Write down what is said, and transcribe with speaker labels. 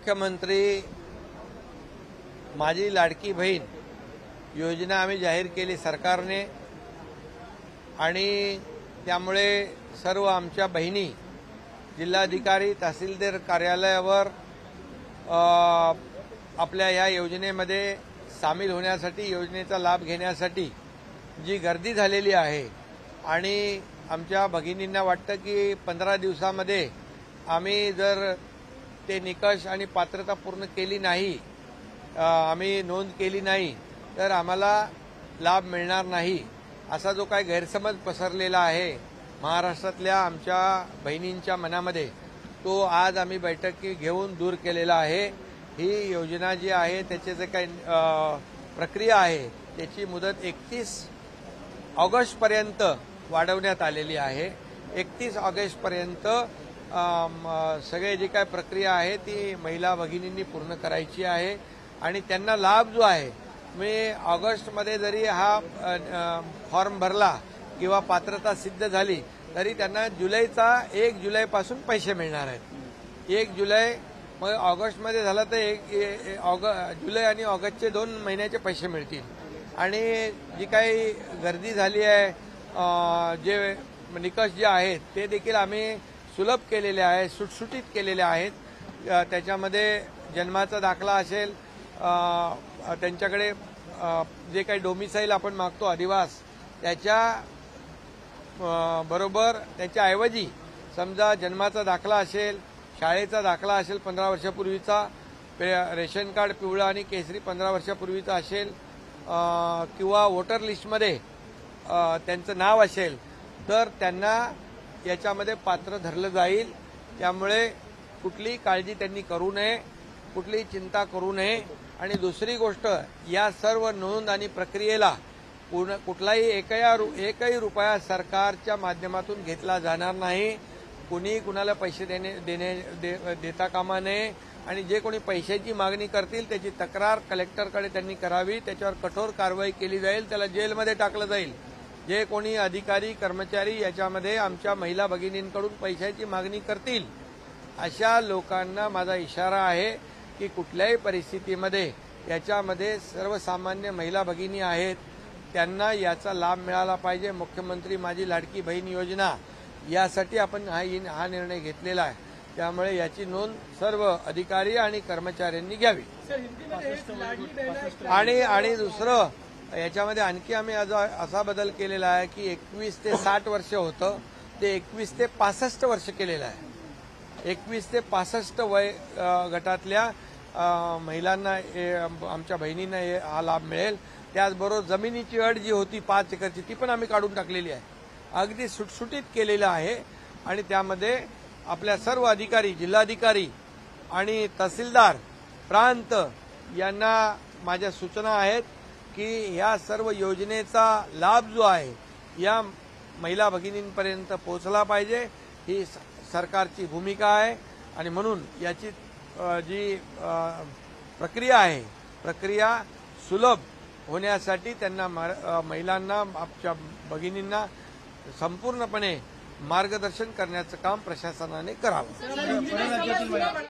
Speaker 1: मुख्यमंत्री माझी लाडकी बहीण योजना आम्ही जाहीर केली सरकारने आणि त्यामुळे सर्व आमच्या बहिणी जिल्हाधिकारी तहसीलदार कार्यालयावर आपल्या या योजनेमध्ये सामील होण्यासाठी योजनेचा लाभ घेण्यासाठी जी गर्दी झालेली आहे आणि आमच्या भगिनींना वाटतं की 15 दिवसामध्ये आम्ही जर ते निकष आणि पात्रता पूर्ण केली नाही, आम्ही नोंद केली नाही तर आम्हाला लाभ मिळणार नाही असा जो काही गैरसमज पसरलेला आहे महाराष्ट्रातल्या आमच्या बहिणींच्या मनामध्ये, तो आज आम्ही बैठकी घेऊन दूर केलेला आहे। ही योजना जी आहे त्याचे जे काही प्रक्रिया आहे त्याची मुदत 31 ऑगस्टपर्यंत वाढवण्यात आलेली आहे। 31 ऑगस्टपर्यंत सगळे जी काय प्रक्रिया आहे ती महिला भगिनींनी पूर्ण करायची आहे आणि त्यांना लाभ जो आहे मी ऑगस्टमध्ये जरी हा फॉर्म भरला किंवा पात्रता सिद्ध झाली तरी त्यांना जुलैचा 1 जुलैपासून पैसे मिळणार आहेत। 1 जुलै मग ऑगस्टमध्ये झालं तर जुलै आणि ऑगस्टचे 2 महिन्याचे पैसे मिळतील आणि जी काही गर्दी झाली आहे जे निकष जे आहेत ते देखील आम्ही सुलभ केलेले आहेत, सुटसुटीत केलेले आहेत। त्याच्यामध्ये जन्माचा दाखला असेल, त्यांच्याकडे जे काही डोमिसाईल आपण मागतो अधिवास त्याच्या बरोबर त्याच्याऐवजी समजा जन्माचा दाखला असेल, शाळेचा दाखला असेल 15 वर्षापूर्वीचा, रेशन कार्ड पिवळा आणि केसरी 15 वर्षापूर्वीचा असेल किंवा वोटर लिस्टमध्ये त्यांचं नाव असेल तर त्यांना याच्यामध्ये पात्र धरलं जाईल। त्यामुळे कुठलीही काळजी त्यांनी करू नये, कुठलीही चिंता करू नये। आणि दुसरी गोष्ट, या सर्व नोंद आणि प्रक्रियेला कुठलाही एकही रुपया सरकारच्या माध्यमातून घेतला जाणार नाही। कुणी कुणाला पैसे देता कामा नये आणि जे कोणी पैशाची मागणी करतील त्याची तक्रार कलेक्टरकडे त्यांनी करावी, त्याच्यावर कठोर कारवाई केली जाईल, त्याला जेलमध्ये टाकलं जाईल। जे कोणी अधिकारी कर्मचारी याच्यामध्ये आमच्या महिला भगिनींकडून पैशाची मागणी करतील अशा लोकांना माझा इशारा आहे की कुठल्याही परिस्थितीमध्ये याच्यामध्ये सर्वसामान्य महिला भगिनी आहेत त्यांना याचा लाभ मिळाला पाहिजे। मुख्यमंत्री माझी लाडकी बहीण योजना यासाठी आपण हा निर्णय घेतलेला आहे, त्यामुळे याची नोंद सर्व अधिकारी आणि कर्मचाऱ्यांनी घ्यावी। आणि दुसरं याच्यामध्ये आणखी आम्ही असा बदल केलेला आहे की 21 ते 60 वर्ष होतं ते 21 ते 65 वर्ष केलेलं आहे। 21 ते 65 वय गटातल्या महिलांना आमच्या बहिणींना हा लाभ मिळेल। त्याचबरोबर जमिनीची अट जी होती 5 एकरची ती पण आम्ही काढून टाकलेली आहे, अगदी सुटसुटीत केलेलं आहे। आणि त्यामध्ये आपल्या सर्व अधिकारी, जिल्हाधिकारी आणि तहसीलदार, प्रांत यांना माझ्या सूचना आहेत की या सर्व योजनेचा लाभ जो आहे या महिला भगिनींपर्यंत पोहोचला पाहिजे, ही सरकारची भूमिका आहे। आणि म्हणून याची जी प्रक्रिया आहे प्रक्रिया सुलभ होण्यासाठी त्यांना महिलांना आमच्या भगिनींना संपूर्णपणे मार्गदर्शन करण्याचं काम प्रशासनाने करावं।